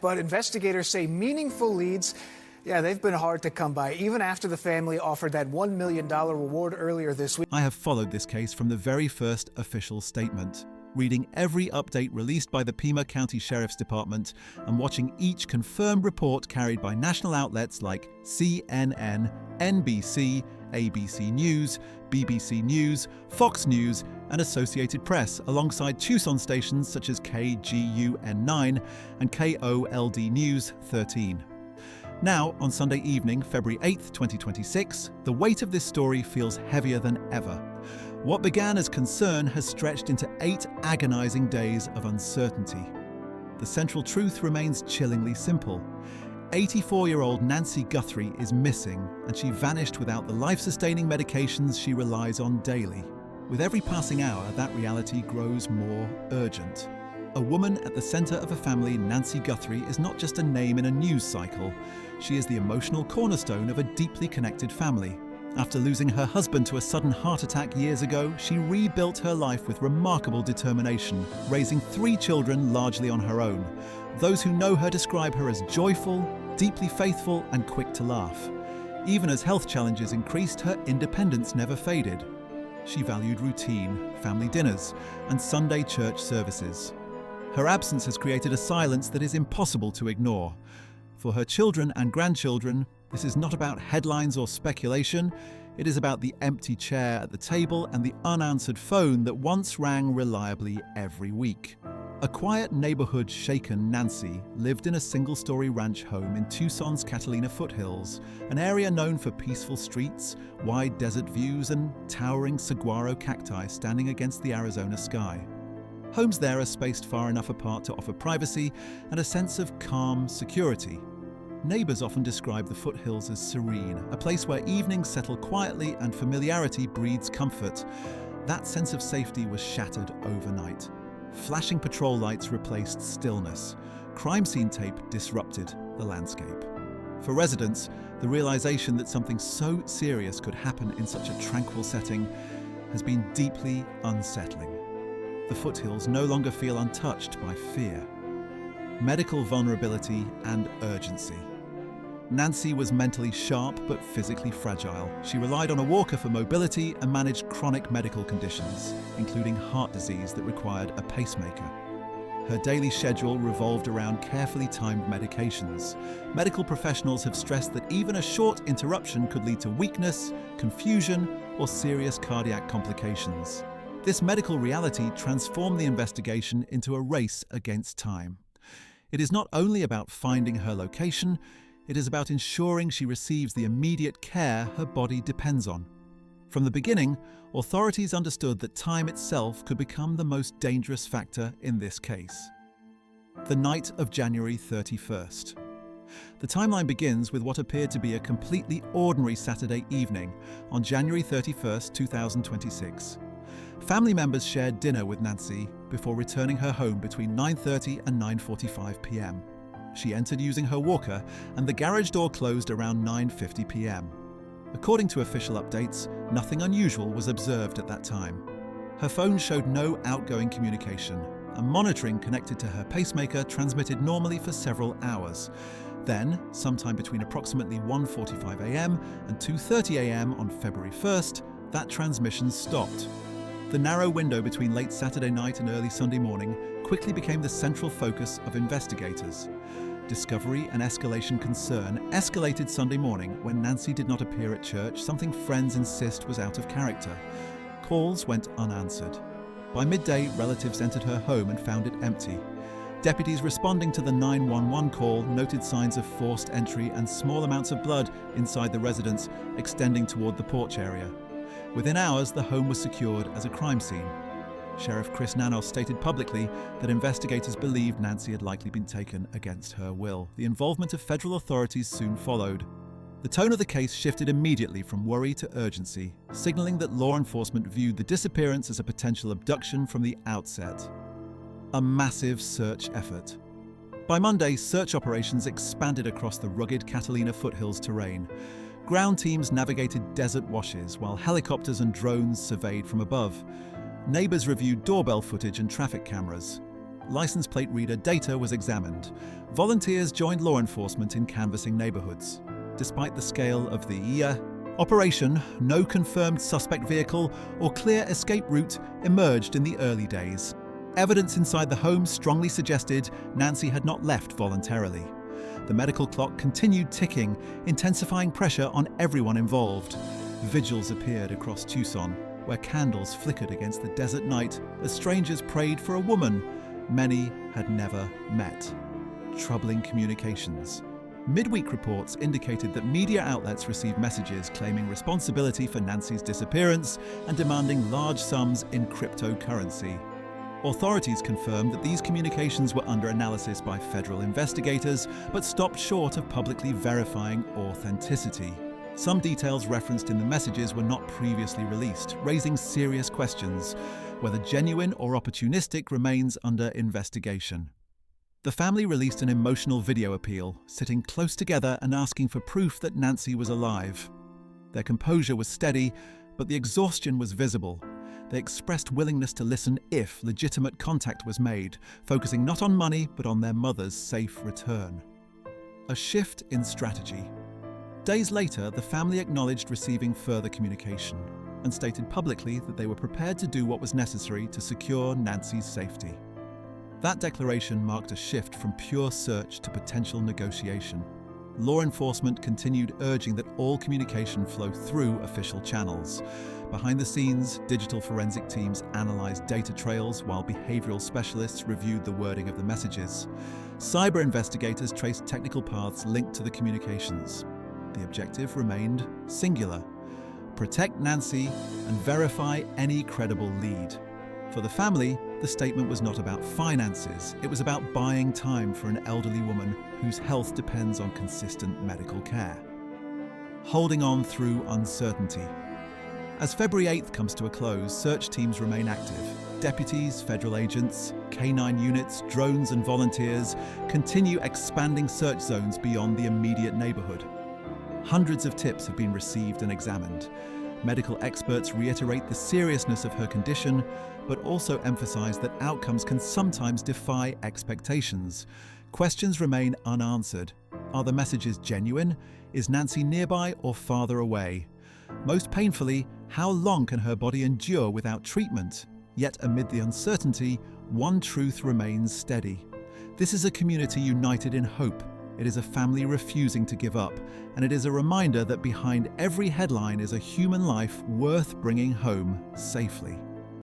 But investigators say meaningful leads, they've been hard to come by, even after the family offered that $1 million reward earlier this week. I have followed this case from the very first official statement, reading every update released by the Pima County Sheriff's Department and watching each confirmed report carried by national outlets like CNN, NBC, ABC News, BBC News, Fox News, and Associated Press, alongside Tucson stations such as KGUN9 and KOLD News 13. Now, on Sunday evening, February 8th, 2026, the weight of this story feels heavier than ever. What began as concern has stretched into 8 agonizing days of uncertainty. The central truth remains chillingly simple. 84-year-old Nancy Guthrie is missing, and she vanished without the life-sustaining medications she relies on daily. With every passing hour, that reality grows more urgent. A woman at the center of a family, Nancy Guthrie, is not just a name in a news cycle. She is the emotional cornerstone of a deeply connected family. After losing her husband to a sudden heart attack years ago, she rebuilt her life with remarkable determination, raising 3 children largely on her own. Those who know her describe her as joyful, deeply faithful, and quick to laugh. Even as health challenges increased, her independence never faded. She valued routine, family dinners, and Sunday church services. Her absence has created a silence that is impossible to ignore. For her children and grandchildren, this is not about headlines or speculation. It is about the empty chair at the table and the unanswered phone that once rang reliably every week. A quiet neighborhood-shaken Nancy lived in a single-story ranch home in Tucson's Catalina foothills, an area known for peaceful streets, wide desert views, and towering saguaro cacti standing against the Arizona sky. Homes there are spaced far enough apart to offer privacy and a sense of calm security. Neighbors often describe the foothills as serene, a place where evenings settle quietly and familiarity breeds comfort. That sense of safety was shattered overnight. Flashing patrol lights replaced stillness. Crime scene tape disrupted the landscape. For residents, the realization that something so serious could happen in such a tranquil setting has been deeply unsettling. The foothills no longer feel untouched by fear, medical vulnerability, and urgency. Nancy was mentally sharp but physically fragile. She relied on a walker for mobility and managed chronic medical conditions, including heart disease that required a pacemaker. Her daily schedule revolved around carefully timed medications. Medical professionals have stressed that even a short interruption could lead to weakness, confusion, or serious cardiac complications. This medical reality transformed the investigation into a race against time. It is not only about finding her location, it is about ensuring she receives the immediate care her body depends on. From the beginning, authorities understood that time itself could become the most dangerous factor in this case. The night of January 31st. The timeline begins with what appeared to be a completely ordinary Saturday evening on January 31st, 2026. Family members shared dinner with Nancy before returning her home between 9:30 and 9:45 p.m. She entered using her walker, and the garage door closed around 9:50 p.m. According to official updates, nothing unusual was observed at that time. Her phone showed no outgoing communication, and monitoring connected to her pacemaker transmitted normally for several hours. Then, sometime between approximately 1:45 a.m. and 2:30 a.m. on February 1st, that transmission stopped. The narrow window between late Saturday night and early Sunday morning quickly became the central focus of investigators. Discovery and escalation concern escalated Sunday morning when Nancy did not appear at church, something friends insist was out of character. Calls went unanswered. By midday, relatives entered her home and found it empty. Deputies responding to the 911 call noted signs of forced entry and small amounts of blood inside the residence, extending toward the porch area. Within hours, the home was secured as a crime scene. Sheriff Chris Nanos stated publicly that investigators believed Nancy had likely been taken against her will. The involvement of federal authorities soon followed. The tone of the case shifted immediately from worry to urgency, signaling that law enforcement viewed the disappearance as a potential abduction from the outset. A massive search effort. By Monday, search operations expanded across the rugged Catalina foothills terrain. Ground teams navigated desert washes, while helicopters and drones surveyed from above. Neighbors reviewed doorbell footage and traffic cameras. license plate reader data was examined. Volunteers joined law enforcement in canvassing neighborhoods. Despite the scale of the operation, no confirmed suspect vehicle or clear escape route emerged in the early days. Evidence inside the home strongly suggested Nancy had not left voluntarily. The medical clock continued ticking, intensifying pressure on everyone involved. Vigils appeared across Tucson, where candles flickered against the desert night as strangers prayed for a woman many had never met. Troubling communications. Midweek reports indicated that media outlets received messages claiming responsibility for Nancy's disappearance and demanding large sums in cryptocurrency. Authorities confirmed that these communications were under analysis by federal investigators, but stopped short of publicly verifying authenticity. Some details referenced in the messages were not previously released, raising serious questions. Whether genuine or opportunistic remains under investigation. The family released an emotional video appeal, sitting close together and asking for proof that Nancy was alive. Their composure was steady, but the exhaustion was visible. They expressed willingness to listen if legitimate contact was made, focusing not on money but on their mother's safe return. A shift in strategy. Days later, the family acknowledged receiving further communication and stated publicly that they were prepared to do what was necessary to secure Nancy's safety. That declaration marked a shift from pure search to potential negotiation. Law enforcement continued urging that all communication flow through official channels. Behind the scenes, digital forensic teams analyzed data trails while behavioral specialists reviewed the wording of the messages. Cyber investigators traced technical paths linked to the communications. The objective remained singular: protect Nancy and verify any credible lead. For the family, the statement was not about finances. It was about buying time for an elderly woman whose health depends on consistent medical care. Holding on through uncertainty. As February 8th comes to a close, search teams remain active. Deputies, federal agents, K-9 units, drones and volunteers continue expanding search zones beyond the immediate neighborhood. Hundreds of tips have been received and examined. Medical experts reiterate the seriousness of her condition, but also emphasize that outcomes can sometimes defy expectations. Questions remain unanswered. Are the messages genuine? Is Nancy nearby or farther away? Most painfully, how long can her body endure without treatment? Yet amid the uncertainty, one truth remains steady. This is a community united in hope. It is a family refusing to give up, and it is a reminder that behind every headline is a human life worth bringing home safely.